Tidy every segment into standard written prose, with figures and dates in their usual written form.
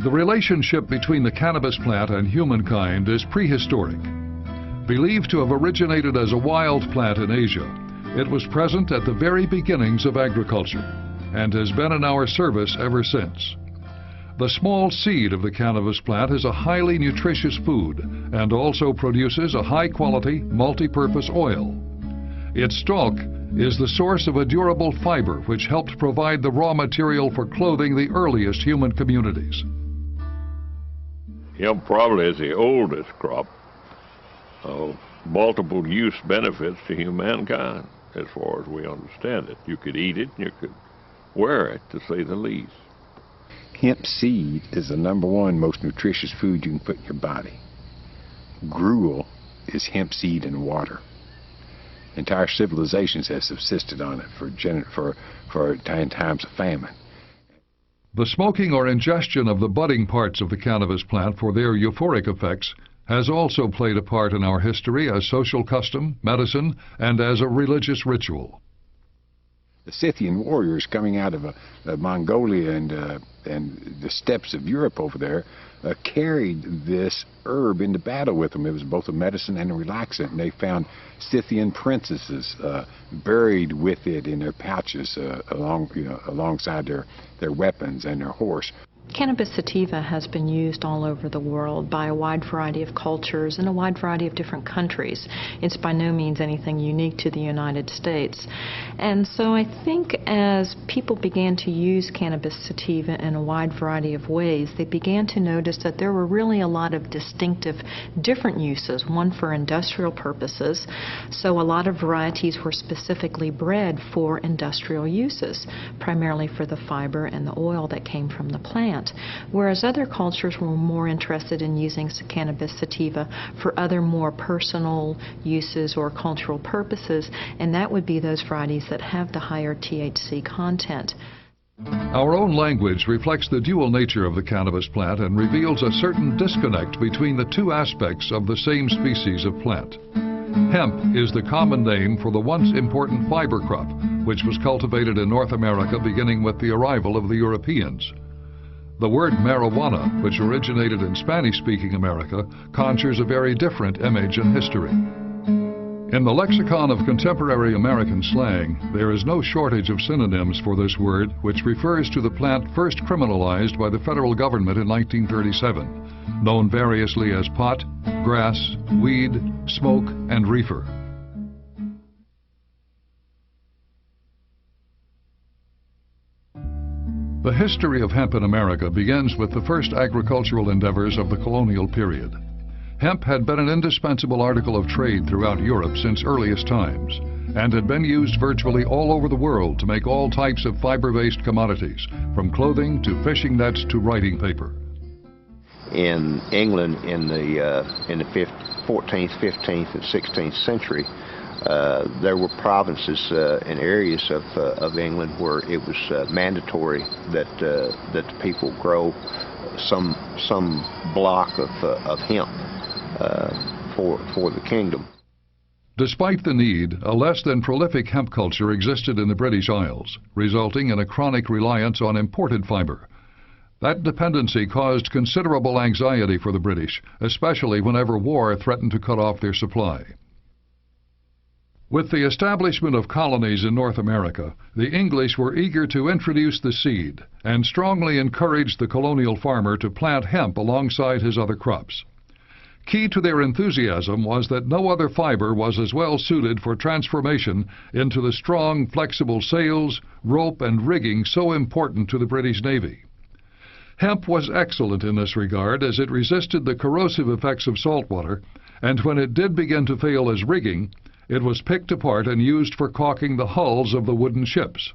The relationship between the cannabis plant and humankind is prehistoric. Believed to have originated as a wild plant in Asia, it was present at the very beginnings of agriculture and has been in our service ever since. The small seed of the cannabis plant is a highly nutritious food and also produces a high-quality, multi-purpose oil. Its stalk is the source of a durable fiber which helped provide the raw material for clothing the earliest human communities. Hemp probably is the oldest crop of multiple use benefits to humankind, as far as we understand it. You could eat it, and you could wear it, to say the least. Hemp seed is the #1 most nutritious food you can put in your body. Gruel is hemp seed and water. Entire civilizations have subsisted on it in times of famine. The smoking or ingestion of the budding parts of the cannabis plant for their euphoric effects has also played a part in our history as social custom, medicine, and as a religious ritual. The Scythian warriors coming out of Mongolia and the steppes of Europe over there carried this herb into battle with them. It was both a medicine and a relaxant, and they found Scythian princesses buried with it in their pouches alongside their weapons and their horse. Cannabis sativa has been used all over the world by a wide variety of cultures in a wide variety of different countries. It's by no means anything unique to the United States. And so I think as people began to use cannabis sativa in a wide variety of ways, they began to notice that there were really a lot of distinctive different uses, one for industrial purposes. So a lot of varieties were specifically bred for industrial uses, primarily for the fiber and the oil that came from the plant. Whereas other cultures were more interested in using cannabis sativa for other more personal uses or cultural purposes, and that would be those varieties that have the higher THC content. Our own language reflects the dual nature of the cannabis plant and reveals a certain disconnect between the two aspects of the same species of plant. Hemp is the common name for the once important fiber crop, which was cultivated in North America beginning with the arrival of the Europeans. The word marijuana, which originated in Spanish-speaking America, conjures a very different image and history. In the lexicon of contemporary American slang, there is no shortage of synonyms for this word, which refers to the plant first criminalized by the federal government in 1937, known variously as pot, grass, weed, smoke, and reefer. The history of hemp in America begins with the first agricultural endeavors of the colonial period. Hemp had been an indispensable article of trade throughout Europe since earliest times, and had been used virtually all over the world to make all types of fiber-based commodities, from clothing to fishing nets to writing paper. In England in the 14th, 15th, and 16th century, there were provinces and areas of England where it was mandatory that the people grow some block of hemp for the kingdom. Despite the need, a less than prolific hemp culture existed in the British Isles, resulting in a chronic reliance on imported fiber. That dependency caused considerable anxiety for the British, especially whenever war threatened to cut off their supply. With the establishment of colonies in North America, the English were eager to introduce the seed and strongly encouraged the colonial farmer to plant hemp alongside his other crops. Key to their enthusiasm was that no other fiber was as well suited for transformation into the strong, flexible sails, rope, and rigging so important to the British Navy. Hemp was excellent in this regard as it resisted the corrosive effects of salt water, and when it did begin to fail as rigging, it was picked apart and used for caulking the hulls of the wooden ships.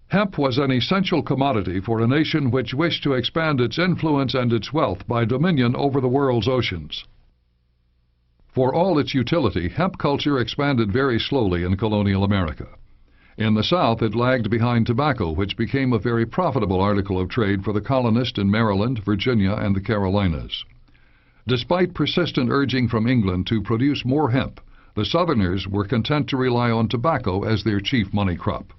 Hemp was an essential commodity for a nation which wished to expand its influence and its wealth by dominion over the world's oceans. For all its utility, hemp culture expanded very slowly in colonial America. In the South, it lagged behind tobacco, which became a very profitable article of trade for the colonist in Maryland, Virginia, and the Carolinas. Despite persistent urging from England to produce more hemp, the Southerners were content to rely on tobacco as their chief money crop.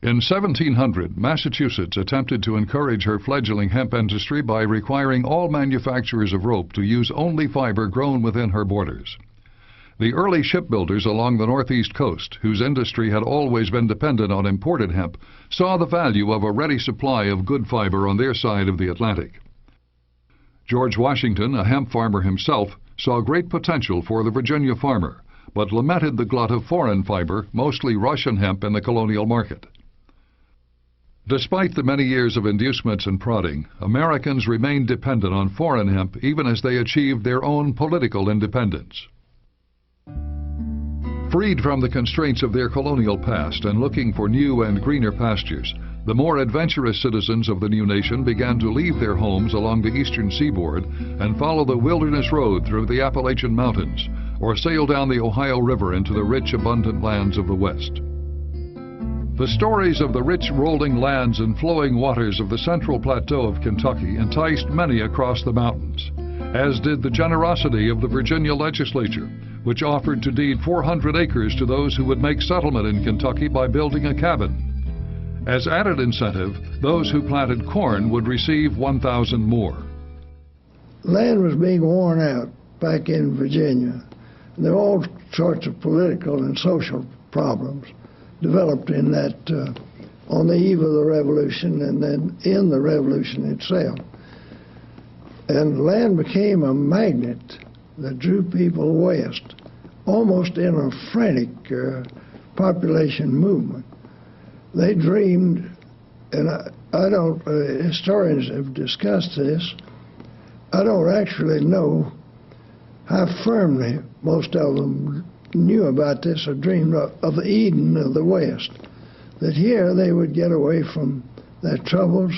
In 1700, Massachusetts attempted to encourage her fledgling hemp industry by requiring all manufacturers of rope to use only fiber grown within her borders. The early shipbuilders along the northeast coast, whose industry had always been dependent on imported hemp, saw the value of a ready supply of good fiber on their side of the Atlantic. George Washington, a hemp farmer himself, saw great potential for the Virginia farmer, but lamented the glut of foreign fiber, mostly Russian hemp, in the colonial market. Despite the many years of inducements and prodding, Americans remained dependent on foreign hemp even as they achieved their own political independence. Freed from the constraints of their colonial past and looking for new and greener pastures, the more adventurous citizens of the new nation began to leave their homes along the eastern seaboard and follow the wilderness road through the Appalachian Mountains, or sail down the Ohio River into the rich, abundant lands of the West. The stories of the rich rolling lands and flowing waters of the central plateau of Kentucky enticed many across the mountains, as did the generosity of the Virginia legislature, which offered to deed 400 acres to those who would make settlement in Kentucky by building a cabin. As added incentive, those who planted corn would receive 1,000 more. Land was being worn out back in Virginia. There were all sorts of political and social problems developed in that on the eve of the Revolution and then in the Revolution itself. And land became a magnet that drew people west, almost in a frantic population movement. They dreamed, and I don't, historians have discussed this, I don't actually know how firmly most of them knew about this or dreamed of the Eden of the West, that here they would get away from their troubles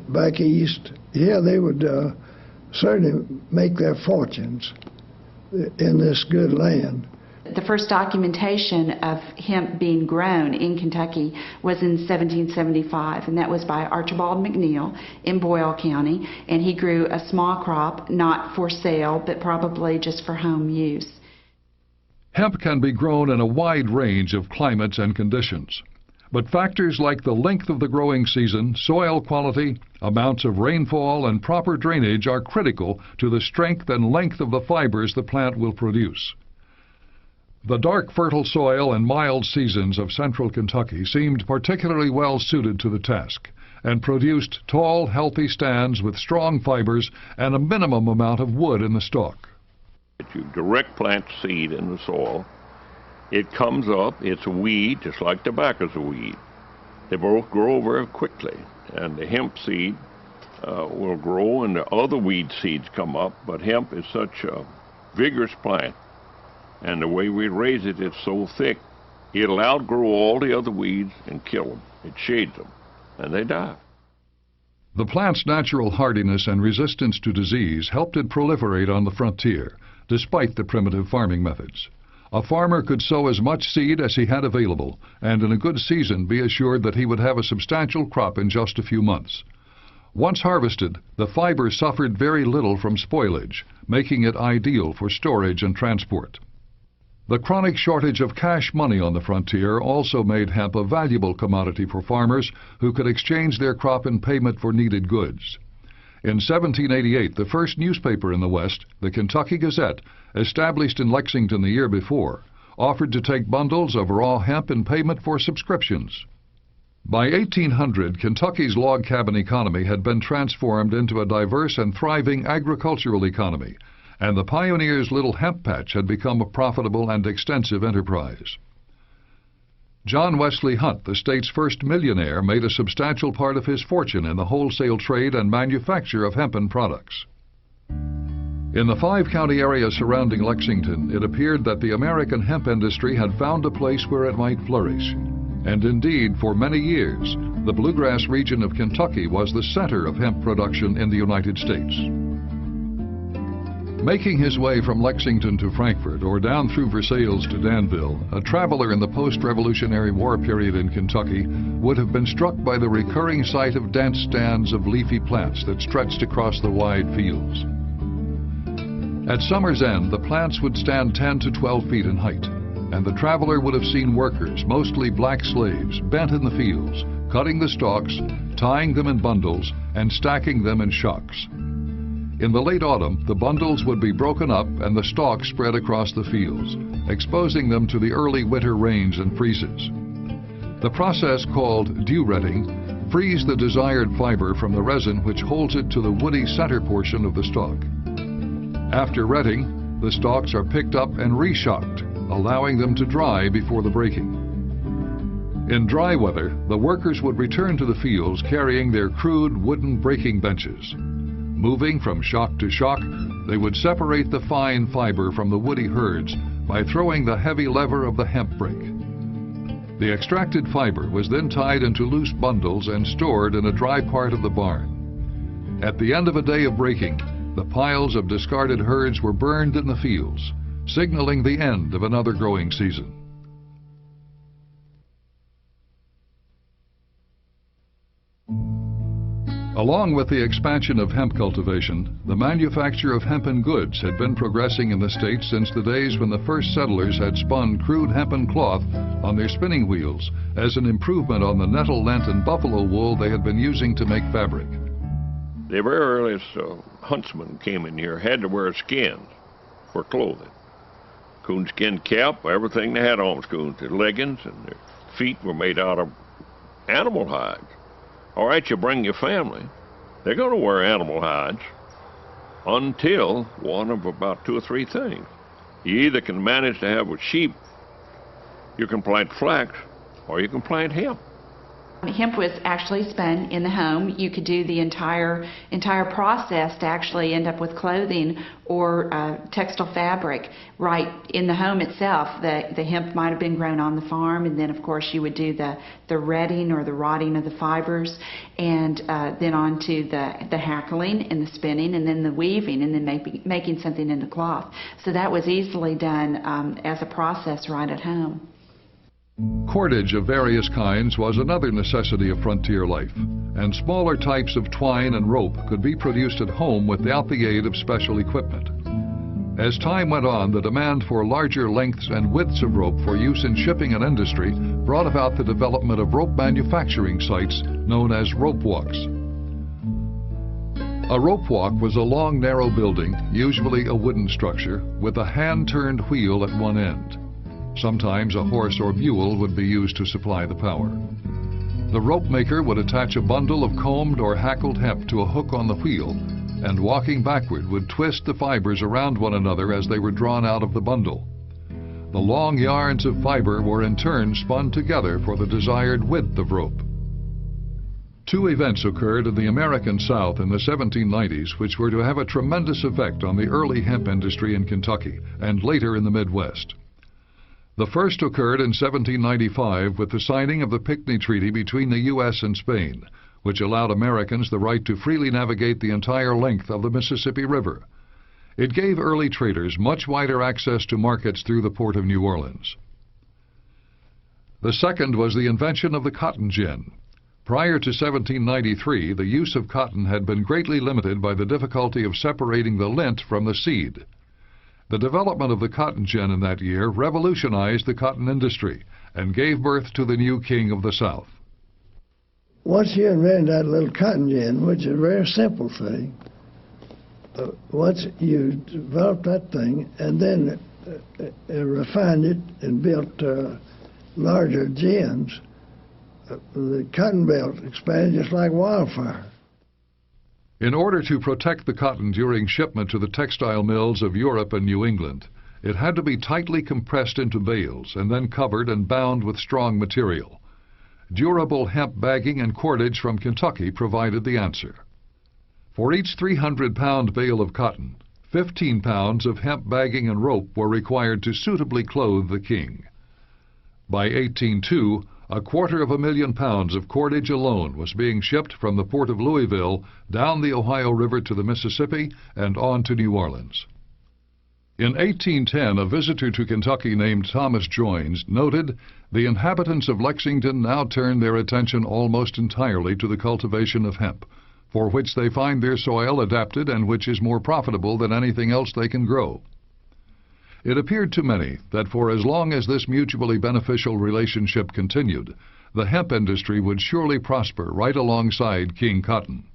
back east. Here they would certainly make their fortunes in this good land. The first documentation of hemp being grown in Kentucky was in 1775, and that was by Archibald McNeil in Boyle County, and he grew a small crop, not for sale, but probably just for home use. Hemp can be grown in a wide range of climates and conditions, but factors like the length of the growing season, soil quality, amounts of rainfall, and proper drainage are critical to the strength and length of the fibers the plant will produce. The dark, fertile soil and mild seasons of central Kentucky seemed particularly well suited to the task and produced tall, healthy stands with strong fibers and a minimum amount of wood in the stalk. If you direct plant seed in the soil, it comes up, it's a weed, just like tobacco's a weed. They both grow very quickly, and the hemp seed will grow and the other weed seeds come up, but hemp is such a vigorous plant, and the way we raise it, it's so thick, it'll outgrow all the other weeds and kill them. It shades them, and they die. The plant's natural hardiness and resistance to disease helped it proliferate on the frontier, despite the primitive farming methods. A farmer could sow as much seed as he had available, and in a good season be assured that he would have a substantial crop in just a few months. Once harvested, the fiber suffered very little from spoilage, making it ideal for storage and transport. The chronic shortage of cash money on the frontier also made hemp a valuable commodity for farmers who could exchange their crop in payment for needed goods. In 1788, the first newspaper in the West, the Kentucky Gazette, established in Lexington the year before, offered to take bundles of raw hemp in payment for subscriptions. By 1800, Kentucky's log cabin economy had been transformed into a diverse and thriving agricultural economy, and the pioneer's little hemp patch had become a profitable and extensive enterprise. John Wesley Hunt, the state's first millionaire, made a substantial part of his fortune in the wholesale trade and manufacture of hempen products. In the 5-county area surrounding Lexington, it appeared that the American hemp industry had found a place where it might flourish. And indeed, for many years, the bluegrass region of Kentucky was the center of hemp production in the United States. Making his way from Lexington to Frankfort or down through Versailles to Danville, a traveler in the post-Revolutionary War period in Kentucky would have been struck by the recurring sight of dance stands of leafy plants that stretched across the wide fields. At summer's end, the plants would stand 10 to 12 feet in height. and the traveler would have seen workers, mostly black slaves, bent in the fields, cutting the stalks, tying them in bundles, and stacking them in shocks. In the late autumn, the bundles would be broken up and the stalks spread across the fields, exposing them to the early winter rains and freezes. The process, called dew retting, frees the desired fiber from the resin which holds it to the woody center portion of the stalk. After retting, the stalks are picked up and reshocked, allowing them to dry before the breaking. In dry weather, the workers would return to the fields carrying their crude wooden breaking benches. Moving from shock to shock, they would separate the fine fiber from the woody herds by throwing the heavy lever of the hemp brake. The extracted fiber was then tied into loose bundles and stored in a dry part of the barn. At the end of a day of breaking, the piles of discarded herds were burned in the fields, signaling the end of another growing season. Along with the expansion of hemp cultivation, the manufacture of hempen goods had been progressing in the States since the days when the first settlers had spun crude hempen cloth on their spinning wheels as an improvement on the nettle lint and buffalo wool they had been using to make fabric. The very earliest huntsmen came in here had to wear skins for clothing. Coonskin cap, everything they had on was coons. Their leggings and their feet were made out of animal hides. All right, you bring your family, they're going to wear animal hides until one of about 2 or 3 things. You either can manage to have with sheep, you can plant flax, or you can plant hemp. Hemp was actually spun in the home. You could do the entire process to actually end up with clothing or textile fabric right in the home itself. The hemp might have been grown on the farm, and then of course you would do the retting or the rotting of the fibers, and then on to the hackling and the spinning, and then the weaving, and then making something into cloth. So that was easily done as a process right at home. Cordage of various kinds was another necessity of frontier life, and smaller types of twine and rope could be produced at home without the aid of special equipment. As time went on, the demand for larger lengths and widths of rope for use in shipping and industry brought about the development of rope manufacturing sites known as rope walks. A rope walk was a long, narrow building, usually a wooden structure, with a hand-turned wheel at one end. Sometimes a horse or mule would be used to supply the power. The rope maker would attach a bundle of combed or hackled hemp to a hook on the wheel, and walking backward would twist the fibers around one another as they were drawn out of the bundle. The long yarns of fiber were in turn spun together for the desired width of rope. 2 events occurred in the American South in the 1790s which were to have a tremendous effect on the early hemp industry in Kentucky and later in the Midwest. The first occurred in 1795 with the signing of the Pinckney Treaty between the U.S. and Spain, which allowed Americans the right to freely navigate the entire length of the Mississippi River. It gave early traders much wider access to markets through the port of New Orleans. The second was the invention of the cotton gin. Prior to 1793, the use of cotton had been greatly limited by the difficulty of separating the lint from the seed. The development of the cotton gin in that year revolutionized the cotton industry and gave birth to the new king of the South. Once you invent that little cotton gin, which is a very simple thing, once you develop that thing and then refined it and built larger gins, the cotton belt expanded just like wildfire. In order to protect the cotton during shipment to the textile mills of Europe and New England, it had to be tightly compressed into bales and then covered and bound with strong material. Durable hemp bagging and cordage from Kentucky provided the answer. For each 300-pound bale of cotton, 15 pounds of hemp bagging and rope were required to suitably clothe the king. By 1802, 250,000 pounds of cordage alone was being shipped from the port of Louisville down the Ohio River to the Mississippi and on to New Orleans. In 1810, a visitor to Kentucky named Thomas Joines noted, "The inhabitants of Lexington now turn their attention almost entirely to the cultivation of hemp, for which they find their soil adapted and which is more profitable than anything else they can grow." It appeared to many that for as long as this mutually beneficial relationship continued, the hemp industry would surely prosper right alongside King Cotton.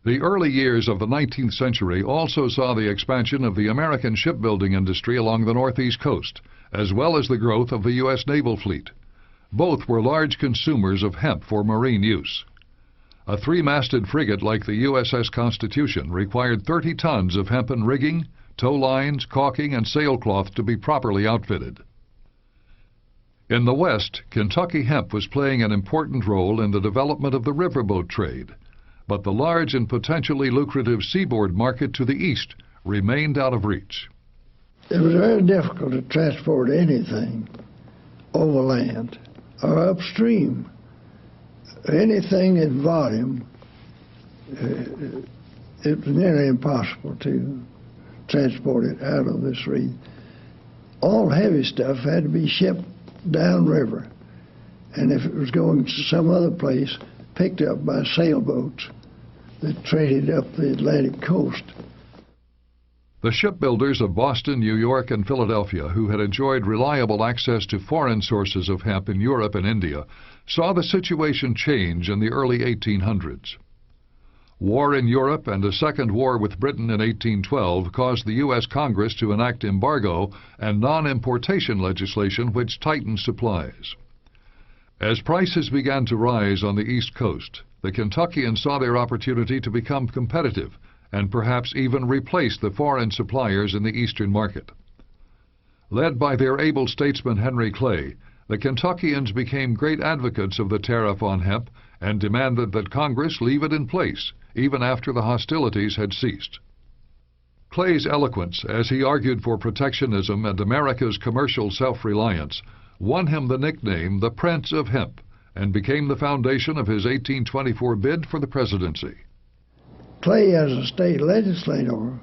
The early years of the 19th century also saw the expansion of the American shipbuilding industry along the northeast coast, as well as the growth of the U.S. naval fleet. Both were large consumers of hemp for marine use. A three-masted frigate like the USS Constitution required 30 tons of hempen rigging, tow lines, caulking, and sailcloth to be properly outfitted. In the West, Kentucky hemp was playing an important role in the development of the riverboat trade, but the large and potentially lucrative seaboard market to the east remained out of reach. It was very difficult to transport anything overland or upstream. Anything in volume, it was nearly impossible to transport it out of this region. All heavy stuff had to be shipped downriver, and if it was going to some other place, picked up by sailboats that traded up the Atlantic coast. The shipbuilders of Boston, New York, and Philadelphia, who had enjoyed reliable access to foreign sources of hemp in Europe and India, saw the situation change in the early 1800s. War in Europe and a second war with Britain in 1812 caused the U.S. Congress to enact embargo and non-importation legislation which tightened supplies. As prices began to rise on the East Coast, the Kentuckians saw their opportunity to become competitive and perhaps even replace the foreign suppliers in the eastern market. Led by their able statesman Henry Clay, the Kentuckians became great advocates of the tariff on hemp and demanded that Congress leave it in place, even after the hostilities had ceased. Clay's eloquence, as he argued for protectionism and America's commercial self-reliance, won him the nickname the Prince of Hemp and became the foundation of his 1824 bid for the presidency. Clay, as a state legislator,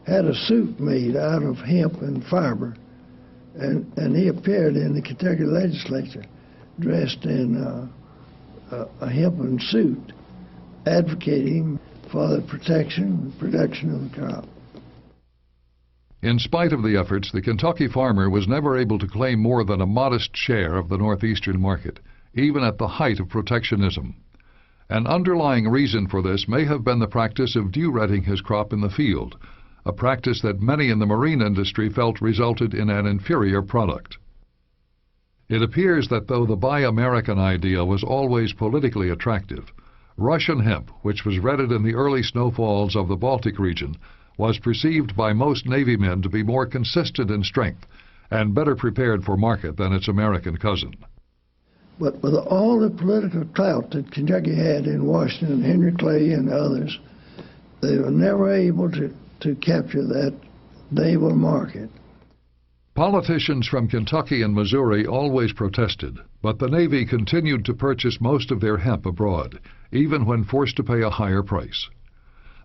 had a suit made out of hemp and fiber, and he appeared in the Kentucky legislature dressed in a hempen suit, advocating for the protection and production of the crop. In spite of the efforts, the Kentucky farmer was never able to claim more than a modest share of the northeastern market, even at the height of protectionism. An underlying reason for this may have been the practice of dew-retting his crop in the field, a practice that many in the marine industry felt resulted in an inferior product. It appears that though the Buy American idea was always politically attractive, Russian hemp, which was rented in the early snowfalls of the Baltic region, was perceived by most Navy men to be more consistent in strength and better prepared for market than its American cousin. But with all the political clout that Kentucky had in Washington, Henry Clay and others, they were never able to capture that naval market. Politicians from Kentucky and Missouri always protested, but the Navy continued to purchase most of their hemp abroad, even when forced to pay a higher price.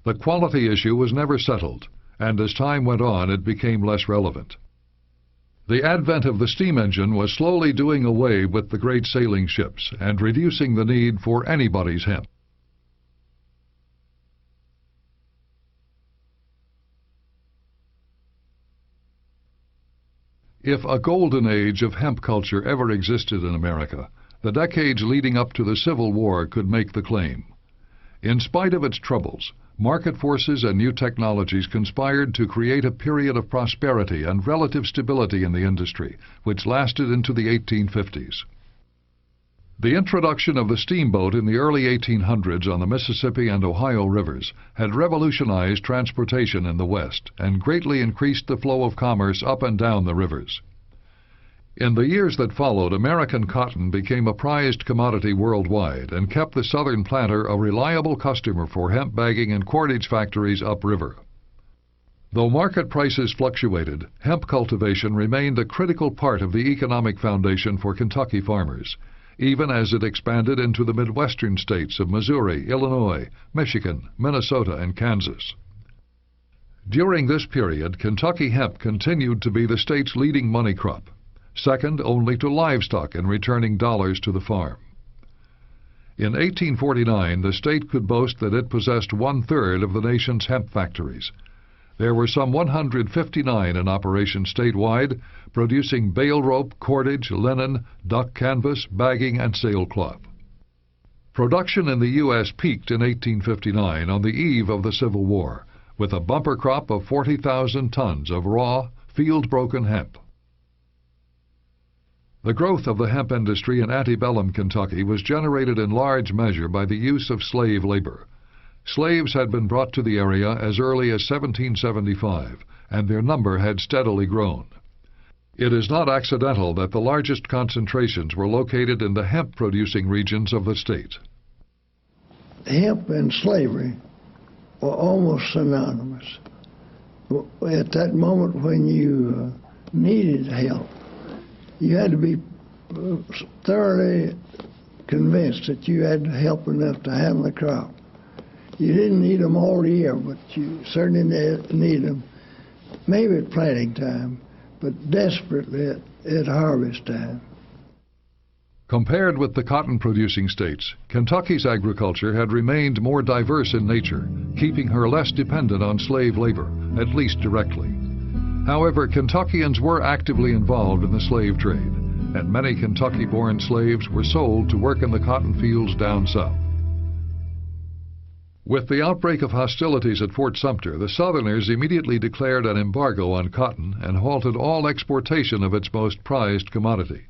The quality issue was never settled, and as time went on, it became less relevant. The advent of the steam engine was slowly doing away with the great sailing ships and reducing the need for anybody's hemp. If a golden age of hemp culture ever existed in America, the decades leading up to the Civil War could make the claim. In spite of its troubles, market forces and new technologies conspired to create a period of prosperity and relative stability in the industry, which lasted into the 1850s. The introduction of the steamboat in the early 1800s on the Mississippi and Ohio rivers had revolutionized transportation in the West and greatly increased the flow of commerce up and down the rivers. In the years that followed, American cotton became a prized commodity worldwide and kept the southern planter a reliable customer for hemp bagging and cordage factories upriver. Though market prices fluctuated, hemp cultivation remained a critical part of the economic foundation for Kentucky farmers, even as it expanded into the Midwestern states of Missouri, Illinois, Michigan, Minnesota, and Kansas. During this period, Kentucky hemp continued to be the state's leading money crop, second only to livestock in returning dollars to the farm. In 1849, the state could boast that it possessed 1/3 of the nation's hemp factories. There were some 159 in operation statewide, producing bale rope, cordage, linen, duck canvas, bagging, and sailcloth. Production in the U.S. peaked in 1859 on the eve of the Civil War, with a bumper crop of 40,000 tons of raw, field-broken hemp. The growth of the hemp industry in antebellum Kentucky was generated in large measure by the use of slave labor. Slaves had been brought to the area as early as 1775, and their number had steadily grown. It is not accidental that the largest concentrations were located in the hemp-producing regions of the state. Hemp and slavery were almost synonymous. At that moment when you needed help, you had to be thoroughly convinced that you had help enough to handle the crop. You didn't need them all year, but you certainly need them maybe at planting time, but desperately at harvest time. Compared with the cotton-producing states, Kentucky's agriculture had remained more diverse in nature, keeping her less dependent on slave labor, at least directly. However, Kentuckians were actively involved in the slave trade, and many Kentucky-born slaves were sold to work in the cotton fields down south. With the outbreak of hostilities at Fort Sumter, the Southerners immediately declared an embargo on cotton and halted all exportation of its most prized commodity,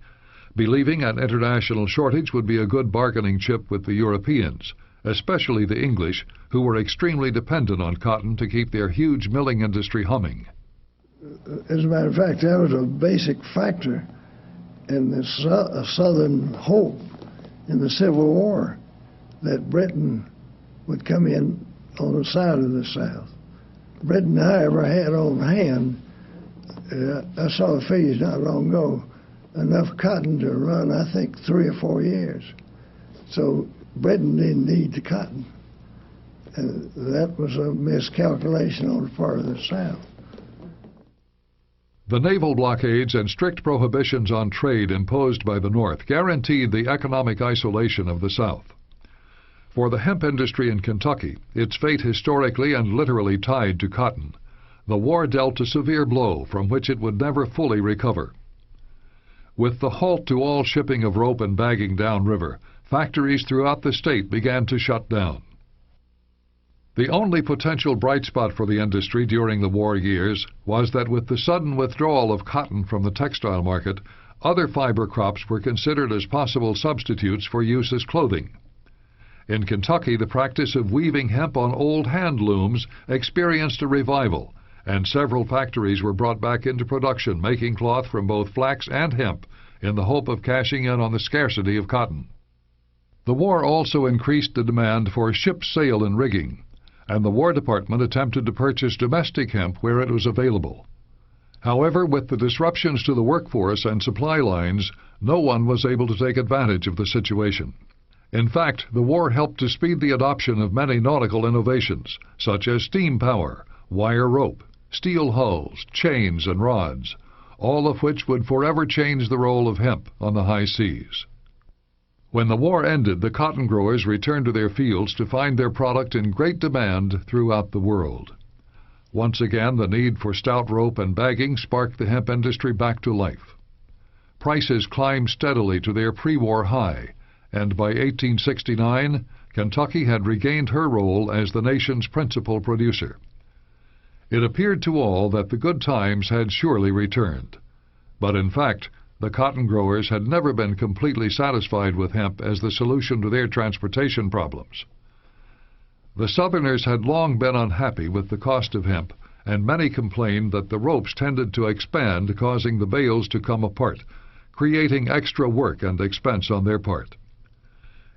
believing an international shortage would be a good bargaining chip with the Europeans, especially the English, who were extremely dependent on cotton to keep their huge milling industry humming. As a matter of fact, that was a basic factor in the Southern hope in the Civil War, that Britain would come in on the side of the South. Britain, however, had on hand, I saw the figures not long ago, enough cotton to run, I think, 3 or 4 years. So Britain didn't need the cotton. And that was a miscalculation on the part of the South. The naval blockades and strict prohibitions on trade imposed by the North guaranteed the economic isolation of the South. For the hemp industry in Kentucky, its fate historically and literally tied to cotton, the war dealt a severe blow from which it would never fully recover. With the halt to all shipping of rope and bagging downriver, factories throughout the state began to shut down. The only potential bright spot for the industry during the war years was that with the sudden withdrawal of cotton from the textile market, other fiber crops were considered as possible substitutes for use as clothing. In Kentucky, the practice of weaving hemp on old hand looms experienced a revival, and several factories were brought back into production, making cloth from both flax and hemp in the hope of cashing in on the scarcity of cotton. The war also increased the demand for ship sail and rigging, and the War Department attempted to purchase domestic hemp where it was available. However, with the disruptions to the workforce and supply lines, no one was able to take advantage of the situation. In fact, the war helped to speed the adoption of many nautical innovations, such as steam power, wire rope, steel hulls, chains, and rods, all of which would forever change the role of hemp on the high seas. When the war ended, the cotton growers returned to their fields to find their product in great demand throughout the world. Once again, the need for stout rope and bagging sparked the hemp industry back to life. Prices climbed steadily to their pre-war high, and by 1869, Kentucky had regained her role as the nation's principal producer. It appeared to all that the good times had surely returned. But in fact, the cotton growers had never been completely satisfied with hemp as the solution to their transportation problems. The Southerners had long been unhappy with the cost of hemp, and many complained that the ropes tended to expand, causing the bales to come apart, creating extra work and expense on their part.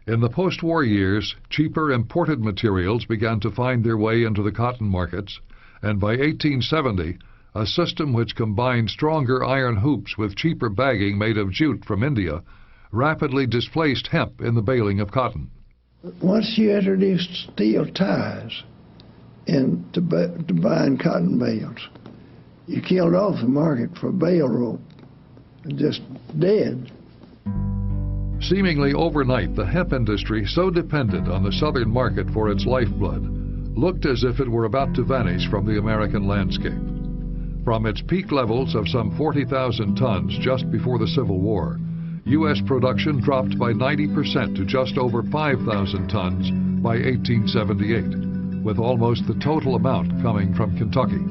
In the post-war years, cheaper imported materials began to find their way into the cotton markets, and by 1870, a system which combined stronger iron hoops with cheaper bagging made of jute from India rapidly displaced hemp in the baling of cotton. Once you introduced steel ties into buying cotton bales, you killed off the market for bale rope, just dead. Seemingly overnight, the hemp industry, so dependent on the southern market for its lifeblood, looked as if it were about to vanish from the American landscape. From its peak levels of some 40,000 tons just before the Civil War, U.S. production dropped by 90% to just over 5,000 tons by 1878, with almost the total amount coming from Kentucky.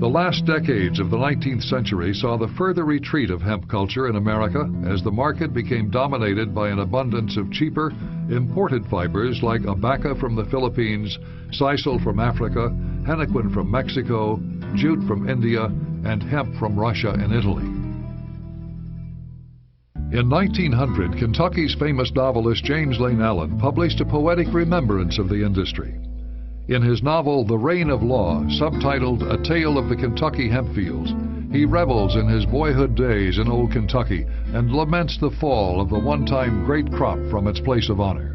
The last decades of the 19th century saw the further retreat of hemp culture in America as the market became dominated by an abundance of cheaper, imported fibers like abaca from the Philippines, sisal from Africa, henequen from Mexico, jute from India, and hemp from Russia and Italy. In 1900, Kentucky's famous novelist James Lane Allen published a poetic remembrance of the industry. In his novel The Reign of Law, subtitled A Tale of the Kentucky Hemp Fields, he revels in his boyhood days in old Kentucky and laments the fall of the one-time great crop from its place of honor.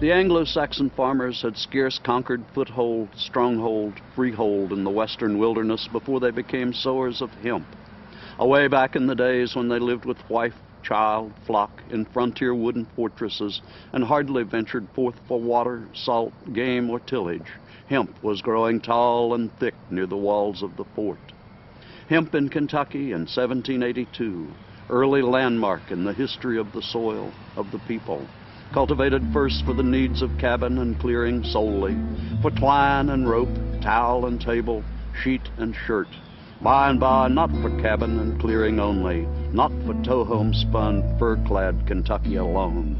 The Anglo-Saxon farmers had scarce conquered foothold, stronghold, freehold in the western wilderness before they became sowers of hemp. Away back in the days when they lived with wife, child, flock in frontier wooden fortresses and hardly ventured forth for water, salt, game, or tillage, hemp was growing tall and thick near the walls of the fort. Hemp in Kentucky in 1782, early landmark in the history of the soil, of the people. Cultivated first for the needs of cabin and clearing solely, for twine and rope, towel and table, sheet and shirt. By and by, not for cabin and clearing only, not for tow-homespun, fur-clad Kentucky alone.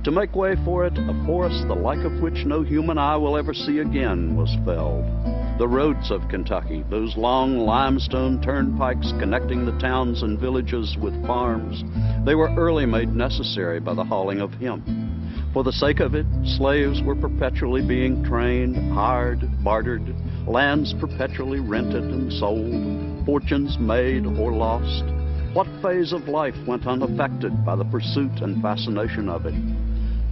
To make way for it, a forest the like of which no human eye will ever see again was felled. The roads of Kentucky, those long limestone turnpikes connecting the towns and villages with farms, they were early made necessary by the hauling of hemp. For the sake of it, slaves were perpetually being trained, hired, bartered, lands perpetually rented and sold, fortunes made or lost. What phase of life went unaffected by the pursuit and fascination of it?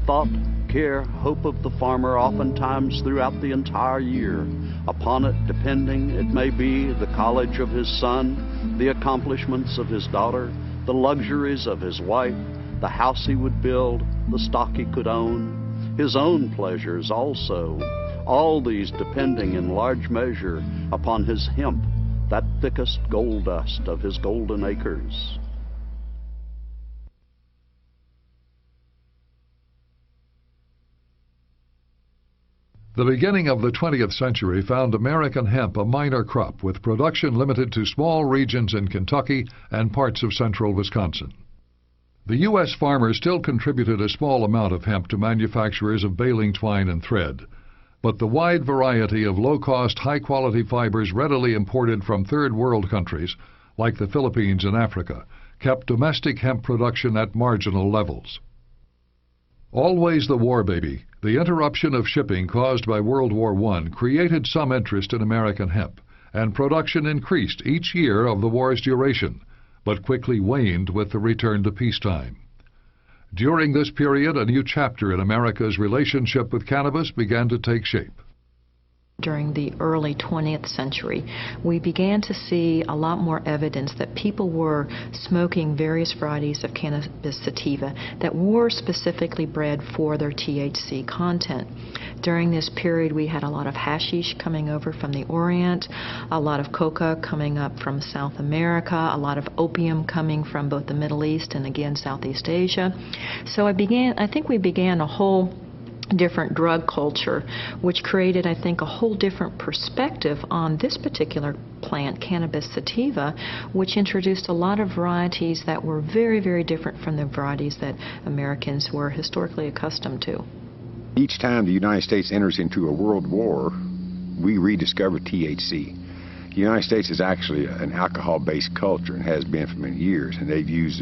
Thought, care, hope of the farmer oftentimes throughout the entire year. Upon it depending, it may be, the college of his son, the accomplishments of his daughter, the luxuries of his wife, the house he would build, the stock he could own, his own pleasures also, all these depending in large measure upon his hemp, that thickest gold dust of his golden acres. The beginning of the 20th century found American hemp a minor crop with production limited to small regions in Kentucky and parts of central Wisconsin. The U.S. farmers still contributed a small amount of hemp to manufacturers of baling twine and thread, but the wide variety of low-cost, high-quality fibers readily imported from third world countries, like the Philippines and Africa, kept domestic hemp production at marginal levels. Always the war baby, the interruption of shipping caused by World War I created some interest in American hemp, and production increased each year of the war's duration, but quickly waned with the return to peacetime. During this period, a new chapter in America's relationship with cannabis began to take shape. During the early 20th century, we began to see a lot more evidence that people were smoking various varieties of cannabis sativa that were specifically bred for their THC content. During this period, we had a lot of hashish coming over from the Orient, a lot of coca coming up from South America, a lot of opium coming from both the Middle East and again Southeast Asia. So I think we began a whole different drug culture, which created, I think, a whole different perspective on this particular plant, cannabis sativa, which introduced a lot of varieties that were very, very different from the varieties that Americans were historically accustomed to. Each time the United States enters into a world war, we rediscover THC. The United States is actually an alcohol-based culture and has been for many years, and they've used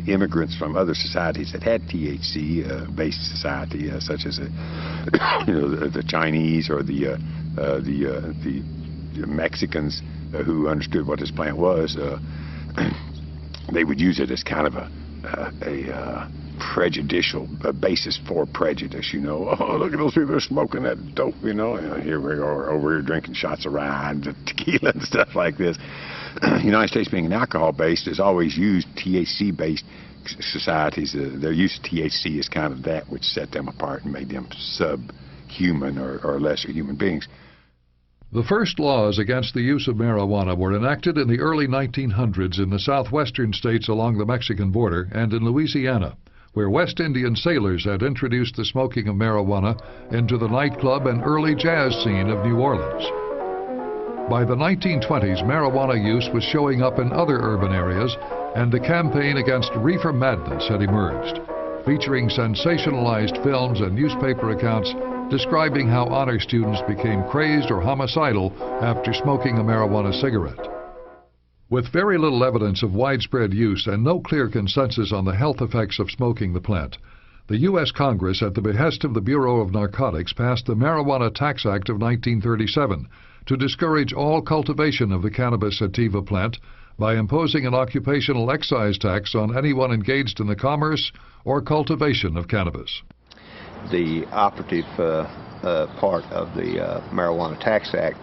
immigrants from other societies that had THC-based society, such as the Chinese or the Mexicans who understood what this plant was. They would use it as kind of a prejudicial basis for prejudice, you know. Oh, look at those people, they're smoking that dope, you know. And here we are over here drinking shots of rye and tequila and stuff like this. The United States, being an alcohol-based, has always used THC-based societies, their use of THC is kind of that which set them apart and made them subhuman or lesser human beings. The first laws against the use of marijuana were enacted in the early 1900s in the southwestern states along the Mexican border and in Louisiana, where West Indian sailors had introduced the smoking of marijuana into the nightclub and early jazz scene of New Orleans. By the 1920s, marijuana use was showing up in other urban areas, and the campaign against reefer madness had emerged, featuring sensationalized films and newspaper accounts describing how honor students became crazed or homicidal after smoking a marijuana cigarette. With very little evidence of widespread use and no clear consensus on the health effects of smoking the plant, the U.S. Congress, at the behest of the Bureau of Narcotics, passed the Marijuana Tax Act of 1937 to discourage all cultivation of the cannabis sativa plant by imposing an occupational excise tax on anyone engaged in the commerce or cultivation of cannabis. The operative part of the Marijuana Tax Act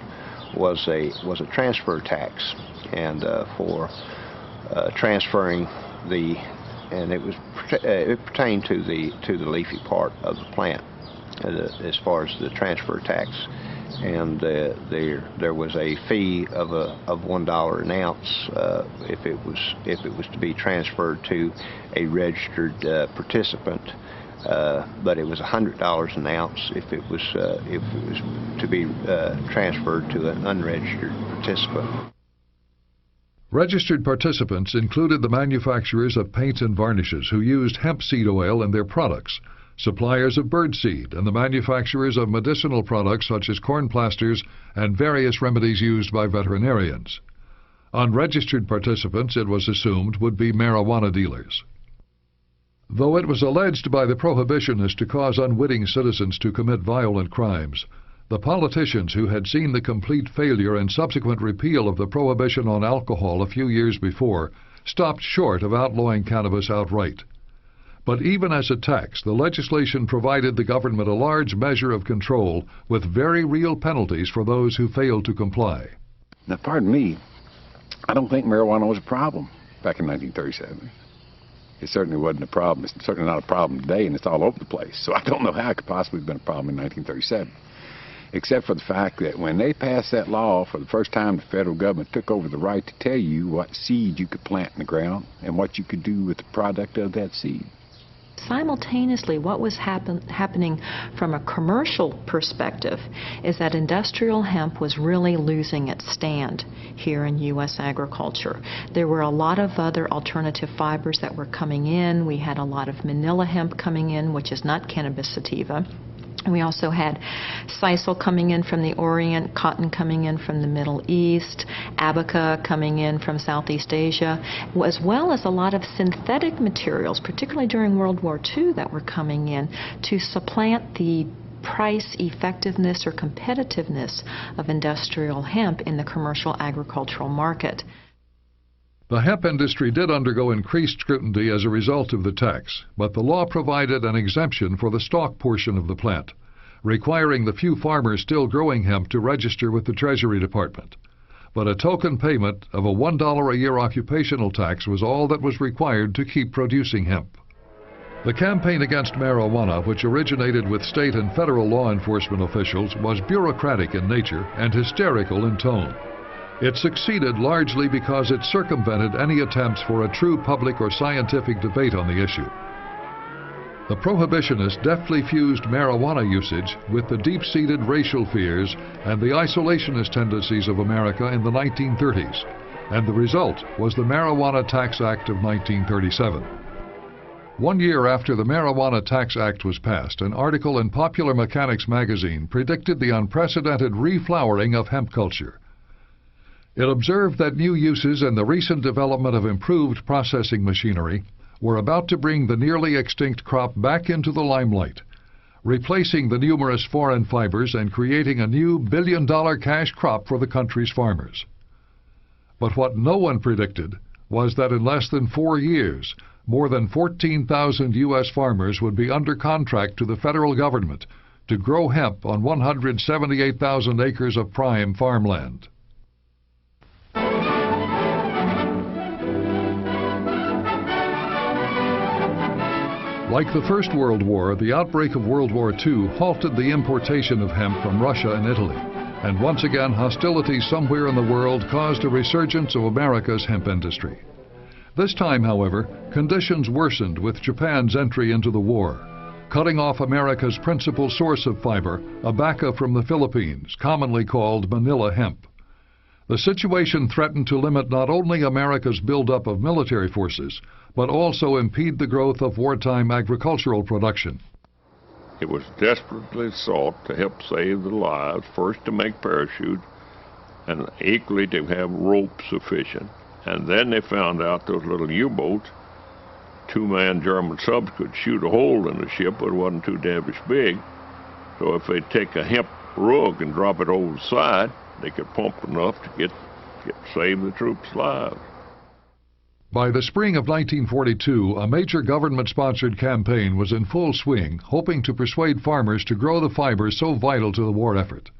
was a transfer tax, and for transferring it pertained to the leafy part of the plant as far as the transfer tax, and there was a fee of $1 an ounce if it was to be transferred to a registered participant. But it was $100 an ounce if it was to be transferred to an unregistered participant. Registered participants included the manufacturers of paints and varnishes who used hemp seed oil in their products, suppliers of birdseed, and the manufacturers of medicinal products such as corn plasters and various remedies used by veterinarians. Unregistered participants, it was assumed, would be marijuana dealers. Though it was alleged by the prohibitionists to cause unwitting citizens to commit violent crimes, the politicians who had seen the complete failure and subsequent repeal of the prohibition on alcohol a few years before stopped short of outlawing cannabis outright. But even as a tax, the legislation provided the government a large measure of control with very real penalties for those who failed to comply. Now, pardon me, I don't think marijuana was a problem back in 1937. It certainly wasn't a problem. It's certainly not a problem today, and it's all over the place. So I don't know how it could possibly have been a problem in 1937. Except for the fact that when they passed that law, for the first time the federal government took over the right to tell you what seed you could plant in the ground and what you could do with the product of that seed. Simultaneously, what was happening from a commercial perspective is that industrial hemp was really losing its stand here in U.S. agriculture. There were a lot of other alternative fibers that were coming in. We had a lot of manila hemp coming in, which is not cannabis sativa. We also had sisal coming in from the Orient, cotton coming in from the Middle East, abaca coming in from Southeast Asia, as well as a lot of synthetic materials, particularly during World War II, that were coming in to supplant the price effectiveness or competitiveness of industrial hemp in the commercial agricultural market. The hemp industry did undergo increased scrutiny as a result of the tax, but the law provided an exemption for the stalk portion of the plant, requiring the few farmers still growing hemp to register with the Treasury Department. But a token payment of a $1 a year occupational tax was all that was required to keep producing hemp. The campaign against marijuana, which originated with state and federal law enforcement officials, was bureaucratic in nature and hysterical in tone. It succeeded largely because it circumvented any attempts for a true public or scientific debate on the issue. The prohibitionists deftly fused marijuana usage with the deep-seated racial fears and the isolationist tendencies of America in the 1930s, and the result was the Marijuana Tax Act of 1937. 1 year after the Marijuana Tax Act was passed, an article in Popular Mechanics magazine predicted the unprecedented reflowering of hemp culture. It observed that new uses and the recent development of improved processing machinery were about to bring the nearly extinct crop back into the limelight, replacing the numerous foreign fibers and creating a new billion-dollar cash crop for the country's farmers. But what no one predicted was that in less than 4 years, more than 14,000 U.S. farmers would be under contract to the federal government to grow hemp on 178,000 acres of prime farmland. Like the First World War, the outbreak of World War II halted the importation of hemp from Russia and Italy. And once again, hostilities somewhere in the world caused a resurgence of America's hemp industry. This time, however, conditions worsened with Japan's entry into the war, cutting off America's principal source of fiber, abaca from the Philippines, commonly called Manila hemp. The situation threatened to limit not only America's buildup of military forces, but also impede the growth of wartime agricultural production. It was desperately sought to help save the lives, first to make parachutes, and equally to have rope sufficient. And then they found out those little U-boats, two-man German subs could shoot a hole in the ship, but it wasn't too damnish big. So if they take a hemp rug and drop it over the side, they could pump enough to save the troops' lives. By the spring of 1942, a major government-sponsored campaign was in full swing, hoping to persuade farmers to grow the fibers so vital to the war effort.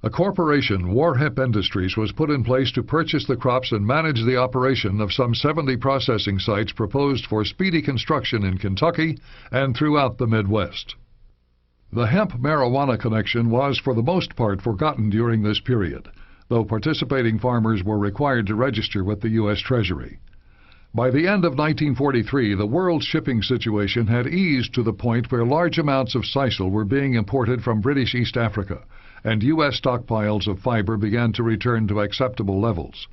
A corporation, War Hemp Industries, was put in place to purchase the crops and manage the operation of some 70 processing sites proposed for speedy construction in Kentucky and throughout the Midwest. The hemp-marijuana connection was, for the most part, forgotten during this period, though participating farmers were required to register with the U.S. Treasury. By the end of 1943, the world's shipping situation had eased to the point where large amounts of sisal were being imported from British East Africa, and U.S. stockpiles of fiber began to return to acceptable levels.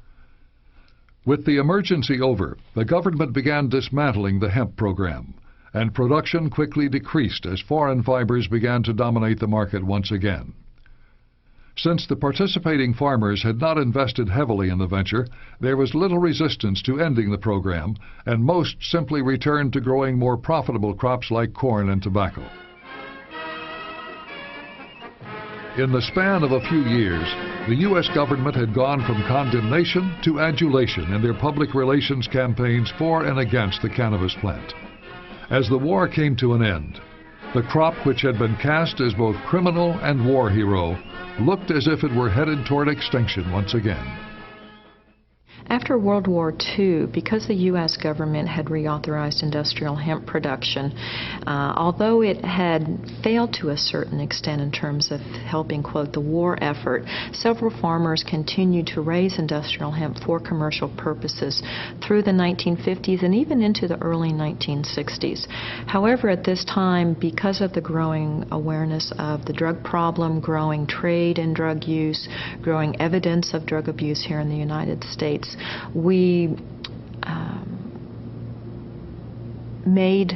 With the emergency over, the government began dismantling the hemp program, and production quickly decreased as foreign fibers began to dominate the market once again. Since the participating farmers had not invested heavily in the venture, there was little resistance to ending the program, and most simply returned to growing more profitable crops like corn and tobacco. In the span of a few years, the U.S. government had gone from condemnation to adulation in their public relations campaigns for and against the cannabis plant. As the war came to an end, the crop, which had been cast as both criminal and war hero, looked as if it were headed toward extinction once again. After World War II, because the U.S. government had reauthorized industrial hemp production, although it had failed to a certain extent in terms of helping, quote, the war effort, several farmers continued to raise industrial hemp for commercial purposes through the 1950s and even into the early 1960s. However, at this time, because of the growing awareness of the drug problem, growing trade in drug use, growing evidence of drug abuse here in the United States, we made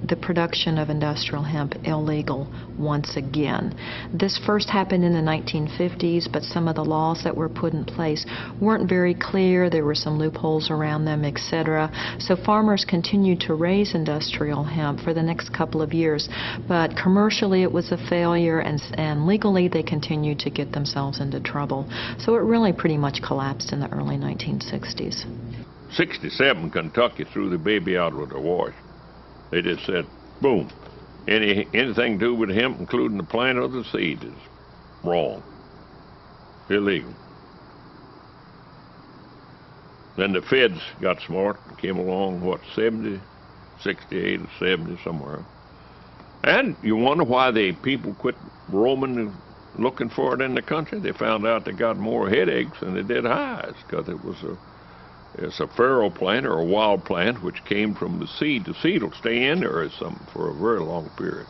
the production of industrial hemp illegal once again. This first happened in the 1950s, but some of the laws that were put in place weren't very clear. There were some loopholes around them, etc. So farmers continued to raise industrial hemp for the next couple of years, but commercially it was a failure, and legally they continued to get themselves into trouble. So it really pretty much collapsed in the early 1960s. 67, Kentucky threw the baby out with the wash. They just said, boom, anything to do with hemp, including the plant or the seed, is wrong, illegal. Then the feds got smart and came along, what, 70, 68 or 70, somewhere. And you wonder why the people quit roaming and looking for it in the country. They found out they got more headaches than they did highs, because it's a farrow plant or a wild plant which came from the seed. The seed will stay in there or something for a very long period.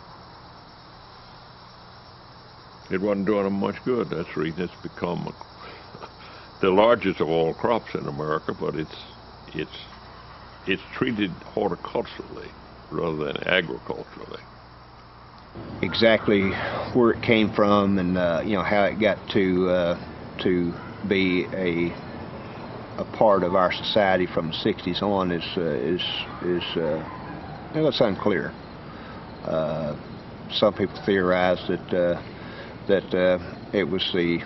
It wasn't doing them much good. That's the reason it's become the largest of all crops in America, but it's treated horticulturally rather than agriculturally. Exactly where it came from and how it got to be a part of our society from the 60s on is it's unclear. Some people theorize that it was the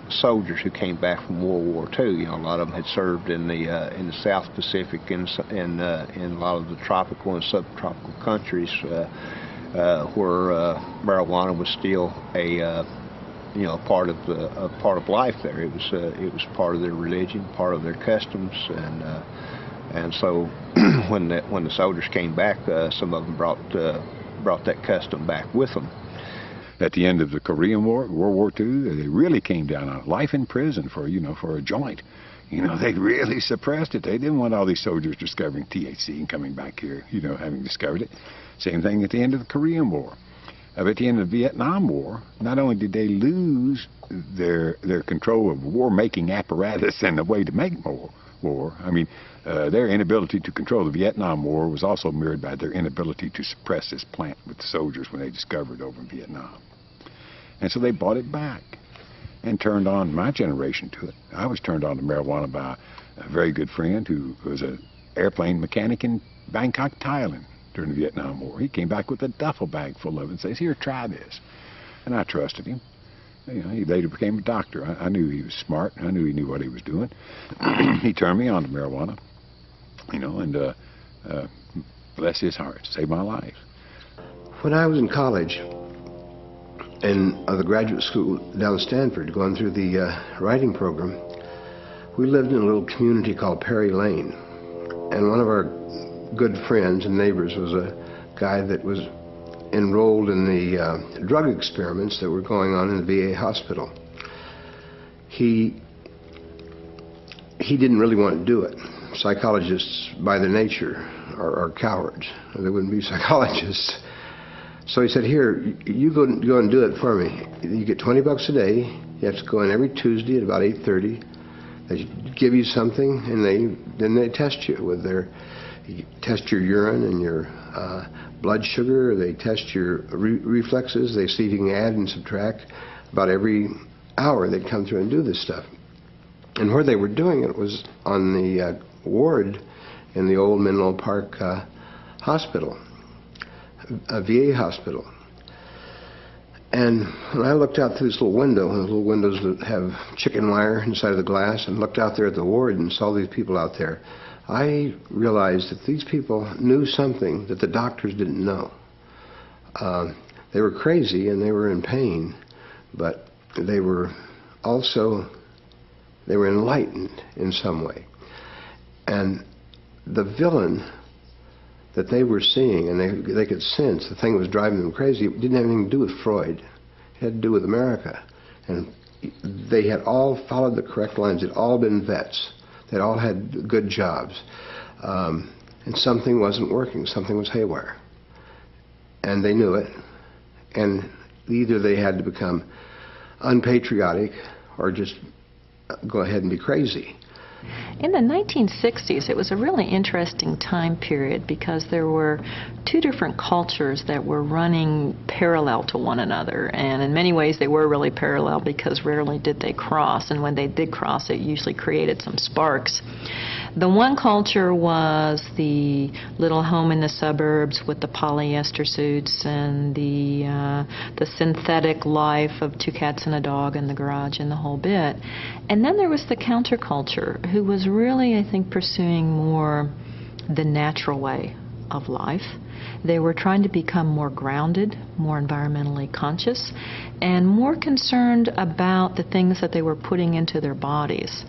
soldiers who came back from World War II. A lot of them had served in the South Pacific and in a lot of the tropical and subtropical countries where marijuana was still a part of life there. It was part of their religion, part of their customs, and And so when the soldiers came back, some of them brought that custom back with them. At the end of the Korean War, World War II, they really came down on it. Life in prison for a joint. They really suppressed it. They didn't want all these soldiers discovering THC and coming back here, having discovered it. Same thing at the end of the Korean War. At the end of the Vietnam War, not only did they lose their control of war-making apparatus and the way to make more war, their inability to control the Vietnam War was also mirrored by their inability to suppress this plant with the soldiers when they discovered it over in Vietnam. And so they bought it back and turned on my generation to it. I was turned on to marijuana by a very good friend who was an airplane mechanic in Bangkok, Thailand during the Vietnam War. He came back with a duffel bag full of it and says, "Here, try this." And I trusted him. He later became a doctor. I knew he was smart. I knew he knew what he was doing. He turned me on to marijuana, and bless his heart, saved my life. When I was in college, in the graduate school down at Stanford, going through the writing program, we lived in a little community called Perry Lane. And one of our good friends and neighbors was a guy that was enrolled in the drug experiments that were going on in the VA hospital. He didn't really want to do it. Psychologists, by their nature, are cowards. They wouldn't be psychologists. So he said, "Here, you go and do it for me. You get $20 a day. You have to go in every Tuesday at about 8:30. They give you something, and then they test you with test your urine and your blood sugar. They test your reflexes. They see if you can add and subtract. About every hour they'd come through and do this stuff. And where they were doing it was on the ward in the old Menlo Park hospital, a VA hospital. And when I looked out through this little window, those little windows that have chicken wire inside of the glass, and looked out there at the ward and saw these people out there, I realized that these people knew something that the doctors didn't know. They were crazy and they were in pain, but they were enlightened in some way. And the villain that they were seeing, and they could sense the thing that was driving them crazy, it didn't have anything to do with Freud. It had to do with America. And they had all followed the correct lines. They'd all been vets. They'd all had good jobs. And something wasn't working. Something was haywire. And they knew it. And either they had to become unpatriotic or just go ahead and be crazy. In the 1960s, it was a really interesting time period because there were two different cultures that were running parallel to one another. And in many ways, they were really parallel because rarely did they cross. And when they did cross, it usually created some sparks. The one culture was the little home in the suburbs with the polyester suits and the synthetic life of two cats and a dog in the garage and the whole bit. And then there was the counterculture, who was really, I think, pursuing more the natural way of life. They were trying to become more grounded, more environmentally conscious, and more concerned about the things that they were putting into their bodies.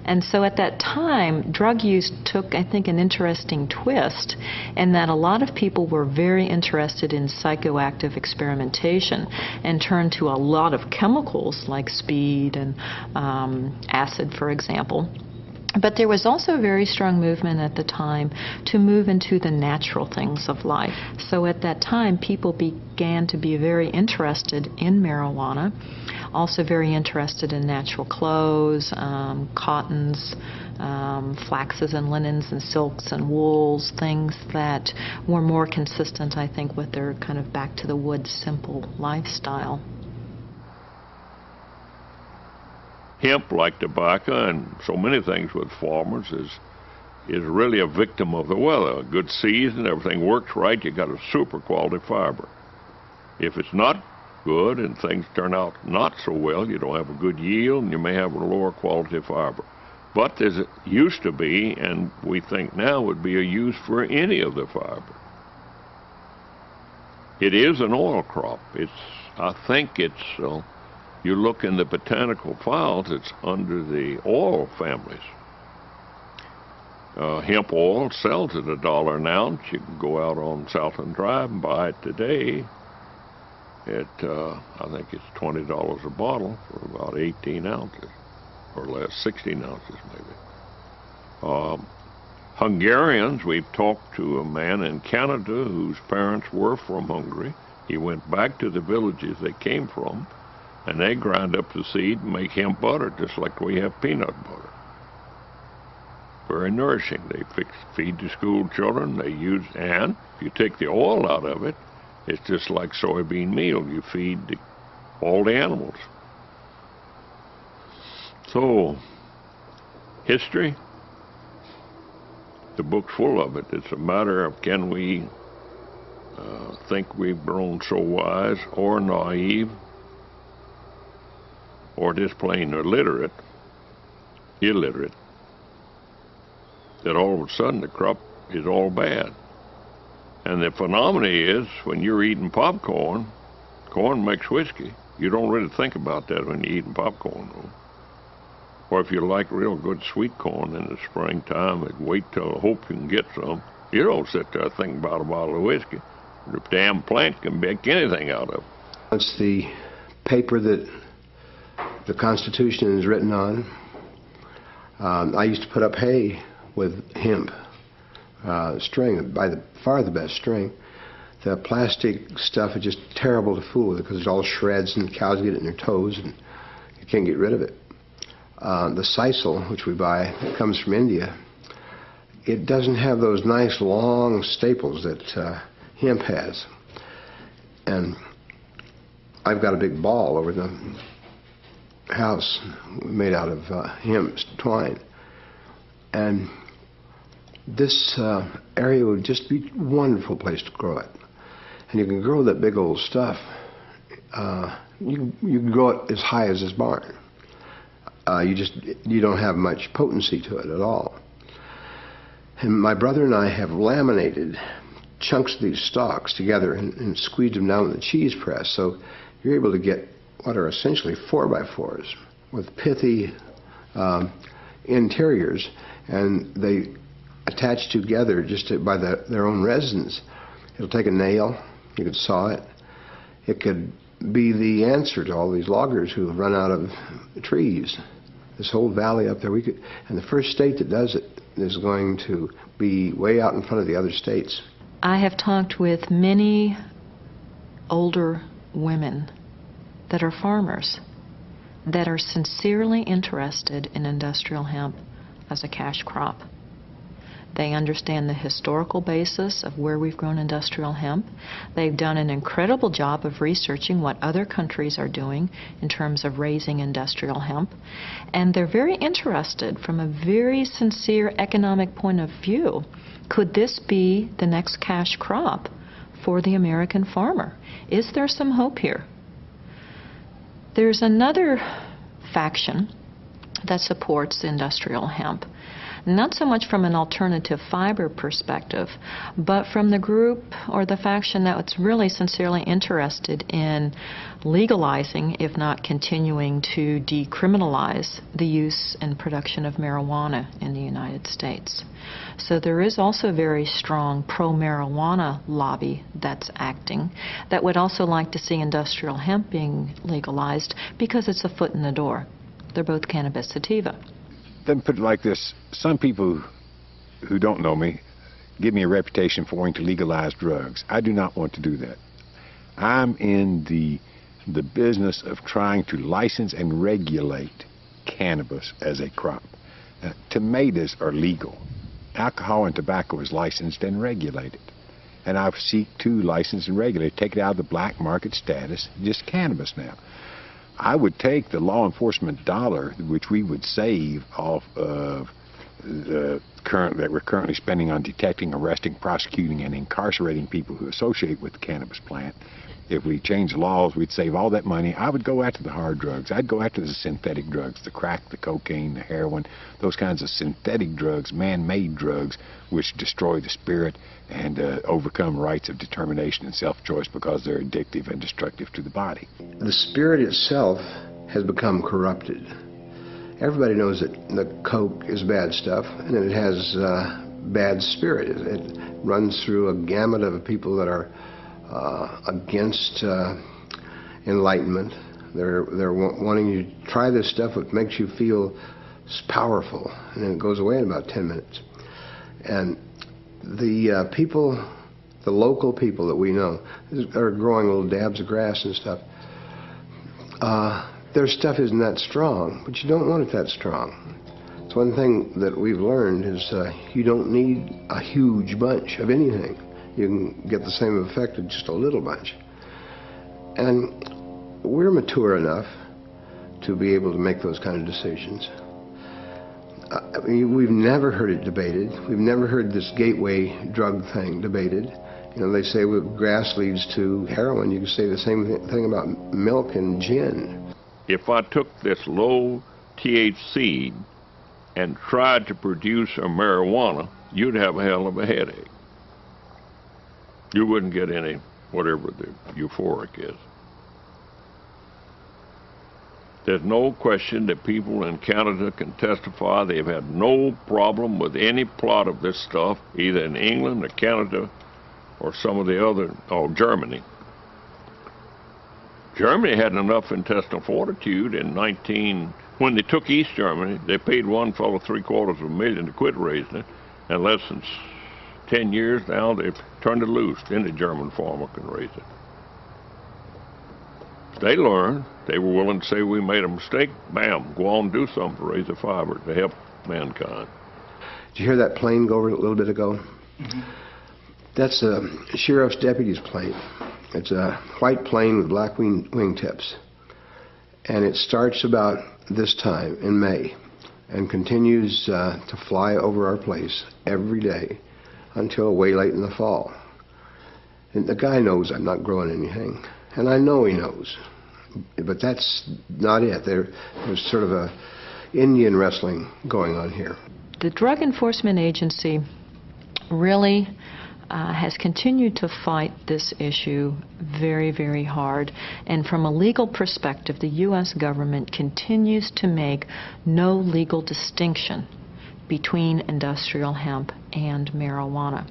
And so at that time, drug use took, I think, an interesting twist in that a lot of people were very interested in psychoactive experimentation and turned to a lot of chemicals like speed and acid, for example. But there was also a very strong movement at the time to move into the natural things of life. So at that time, people began to be very interested in marijuana, also very interested in natural clothes, cottons, flaxes and linens and silks and wools, things that were more consistent, I think, with their kind of back to the woods, simple lifestyle. Hemp, like tobacco and so many things with farmers, is really a victim of the weather. A good season, everything works right, you got a super quality fiber. If it's not good and things turn out not so well, you don't have a good yield and you may have a lower quality fiber. But as it used to be, and we think now would be a use for any of the fiber. It is an oil crop. I think it's you look in the botanical files, it's under the oil families. Hemp oil sells at $1 an ounce. You can go out on Southland Drive and buy it today. I think it's $20 a bottle for about 18 ounces, or less, 16 ounces maybe. Hungarians, we've talked to a man in Canada whose parents were from Hungary. He went back to the villages they came from, and they grind up the seed and make hemp butter, just like we have peanut butter. Very nourishing. They feed the school children. And if you take the oil out of it, it's just like soybean meal. You feed all the animals. So, history, the book's full of it. It's a matter of, can we think we've grown so wise or naive or just plain illiterate, that all of a sudden the crop is all bad. And the phenomenon is, when you're eating popcorn, corn makes whiskey. You don't really think about that when you're eating popcorn, though. Or if you like real good sweet corn in the springtime and wait till hope you can get some, you don't sit there thinking about a bottle of whiskey. The damn plant can make anything out of it. It's the paper that the Constitution is written on. I used to put up hay with hemp string, by far the best string. The plastic stuff is just terrible to fool with because it all shreds and the cows get it in their toes and you can't get rid of it. The sisal, which we buy, that comes from India, it doesn't have those nice long staples that hemp has. And I've got a big ball over the house made out of hemp twine. And this area would just be a wonderful place to grow it. And you can grow that big old stuff. You can grow it as high as this barn. You don't have much potency to it at all. And my brother and I have laminated chunks of these stalks together and squeezed them down with a cheese press. So you're able to get what are essentially 4x4s with pithy interiors, and they attach together just by their own resins. It'll take a nail, you could saw it. It could be the answer to all these loggers who have run out of trees. This whole valley up there, and the first state that does it is going to be way out in front of the other states. I have talked with many older women that are farmers that are sincerely interested in industrial hemp as a cash crop. They understand the historical basis of where we've grown industrial hemp. They've done an incredible job of researching what other countries are doing in terms of raising industrial hemp. And they're very interested from a very sincere economic point of view. Could this be the next cash crop for the American farmer? Is there some hope here? There's another faction that supports industrial hemp. Not so much from an alternative fiber perspective, but from the group or the faction that's really sincerely interested in legalizing, if not continuing to decriminalize, the use and production of marijuana in the United States. So there is also a very strong pro-marijuana lobby that's acting that would also like to see industrial hemp being legalized because it's a foot in the door. They're both cannabis sativa. Let me put it like this. Some people who don't know me give me a reputation for wanting to legalize drugs. I do not want to do that. I'm in the business of trying to license and regulate cannabis as a crop. Tomatoes are legal. Alcohol and tobacco is licensed and regulated. And I seek to license and regulate, take it out of the black market status, just cannabis now. I would take the law enforcement dollar, which we would save off of the that we're currently spending on detecting, arresting, prosecuting, and incarcerating people who associate with the cannabis plant. If we change the laws, we'd save all that money. I would go after the hard drugs. I'd go after the synthetic drugs, the crack, the cocaine, the heroin, those kinds of synthetic drugs, man-made drugs, which destroy the spirit and overcome rights of determination and self-choice because they're addictive and destructive to the body. The spirit itself has become corrupted. Everybody knows that the coke is bad stuff, and that it has bad spirit. It runs through a gamut of people that are against enlightenment. They're wanting you to try this stuff. It makes you feel powerful, and then it goes away in about 10 minutes. And the people, the local people that we know, are growing little dabs of grass and stuff. Their stuff isn't that strong, but you don't want it that strong. It's one thing that we've learned is you don't need a huge bunch of anything. You can get the same effect with just a little bunch. And we're mature enough to be able to make those kind of decisions. We've never heard it debated. We've never heard this gateway drug thing debated. You know, they say grass leads to heroin. You can say the same thing about milk and gin. If I took this low THC and tried to produce a marijuana, you'd have a hell of a headache. You wouldn't get any, whatever the euphoric is. There's no question that people in Canada can testify they've had no problem with any plot of this stuff, either in England or Canada or some of the other, or Germany. Germany had enough intestinal fortitude in when they took East Germany, they paid one fellow $750,000 to quit raising it. In less than 10 years now, they've turned it loose. Any German farmer can raise it. They learned. They were willing to say we made a mistake. Bam, go on and do something to raise the fiber to help mankind. Did you hear that plane go over a little bit ago? Mm-hmm. That's a sheriff's deputy's plane. It's a white plane with black wingtips. And it starts about this time in May and continues to fly over our place every day until way late in the fall. And the guy knows I'm not growing anything. And I know he knows. But that's not it. There's sort of a Indian wrestling going on here. The Drug Enforcement Agency really has continued to fight this issue very, very hard. And from a legal perspective, the U.S. government continues to make no legal distinction between industrial hemp and marijuana.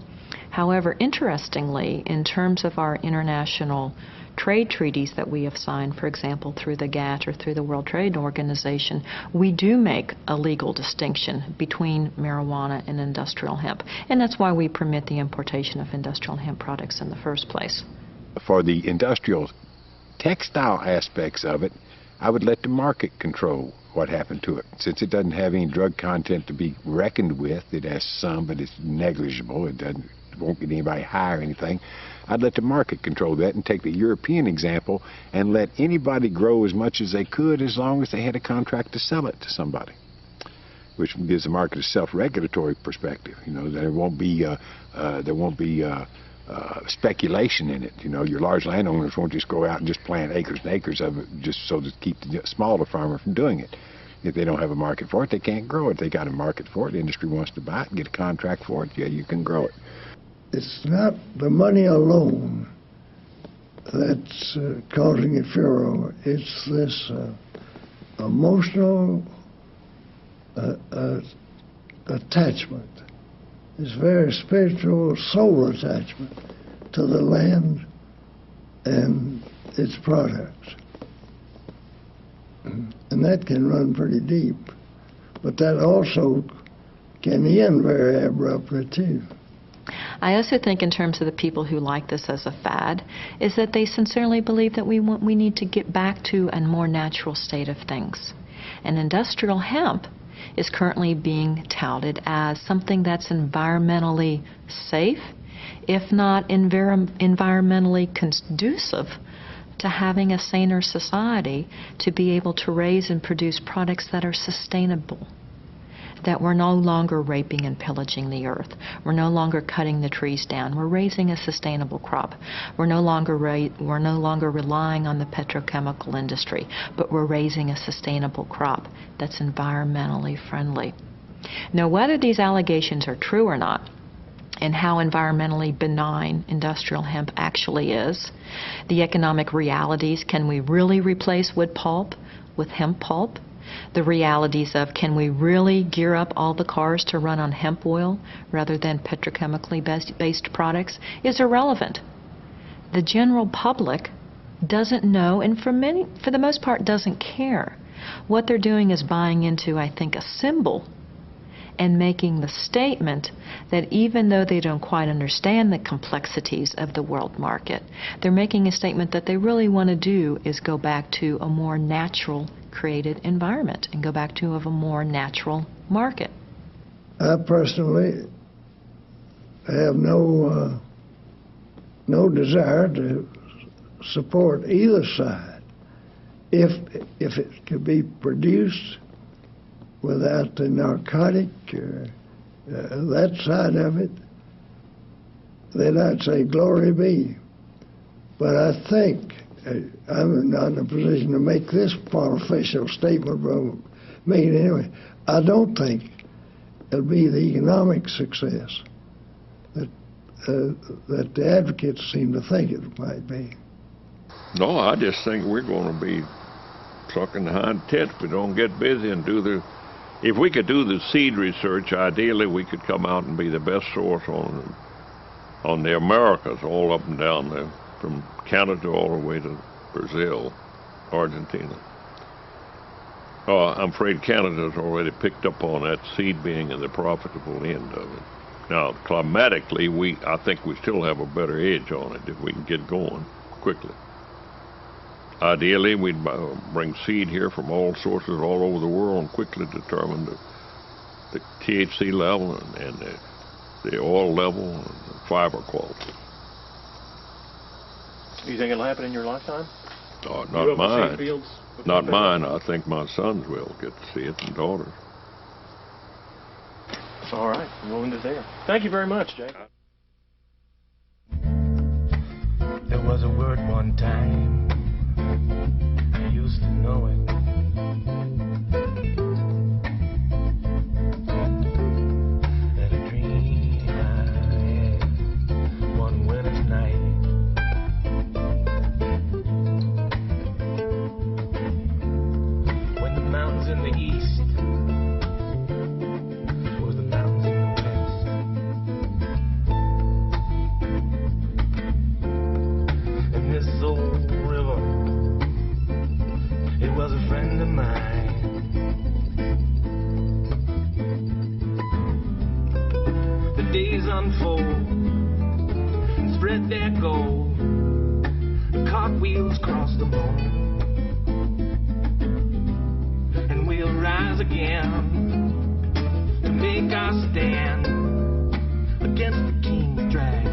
However, interestingly, in terms of our international trade treaties that we have signed, for example, through the GATT or through the World Trade Organization, we do make a legal distinction between marijuana and industrial hemp. And that's why we permit the importation of industrial hemp products in the first place. For the industrial textile aspects of it, I would let the market control what happened to it. Since it doesn't have any drug content to be reckoned with, it has some, but it's negligible. It won't get anybody high or anything. I'd let the market control that and take the European example and let anybody grow as much as they could as long as they had a contract to sell it to somebody, which gives the market a self-regulatory perspective. You know, there won't be speculation in it. You know, your large landowners won't just go out and just plant acres and acres of it just so to keep the smaller farmer from doing it. If they don't have a market for it, they can't grow it. They got a market for it. The industry wants to buy it and get a contract for it. Yeah, you can grow it. It's not the money alone that's causing a furor. It's this emotional attachment, this very spiritual soul attachment to the land and its products. And that can run pretty deep. But that also can end very abruptly, too. I also think in terms of the people who like this as a fad is that they sincerely believe that we need to get back to a more natural state of things. And industrial hemp is currently being touted as something that's environmentally safe, if not environmentally conducive to having a saner society, to be able to raise and produce products that are sustainable. That we're no longer raping and pillaging the earth. We're no longer cutting the trees down. We're raising a sustainable crop. We're no longer relying on the petrochemical industry, but we're raising a sustainable crop that's environmentally friendly. Now, whether these allegations are true or not, and how environmentally benign industrial hemp actually is, the economic realities, can we really replace wood pulp with hemp pulp? the realities of can we really gear up all the cars to run on hemp oil rather than petrochemically based products is irrelevant. The general public doesn't know, and for the most part doesn't care. What they're doing is buying into, I think, a symbol and making the statement that even though they don't quite understand the complexities of the world market, they're making a statement that they really want to do is go back to a more natural created environment and go back to a more natural market. I personally have no desire to support either side if it could be produced without the narcotic, that side of it, then I'd say glory be. But I think, I'm not in a position to make this official statement, but make it anyway. I don't think it'll be the economic success that the advocates seem to think it might be. No, I just think we're going to be sucking the hind tits if we don't get busy and do the... If we could do the seed research, ideally we could come out and be the best source on the Americas, all up and down there, from Canada all the way to Brazil, Argentina. I'm afraid Canada's already picked up on that seed being in the profitable end of it. Now, climatically, I think we still have a better edge on it if we can get going quickly. Ideally, we'd bring seed here from all sources all over the world and quickly determine the THC level and the oil level and the fiber quality. Do you think it'll happen in your lifetime? Not mine. Not mine. I think my sons will get to see it, and daughters. All right. I'm willing to there. Thank you very much, Jay. There was a word one time, I used to know it. That a dream I had one winter's night. When the mountains in the east were the mountains in the west, and this old river, it was a friend of mine. The days unfold and spread their gold. The cartwheels cross the moon, and we'll rise again to make our stand against the king's drag.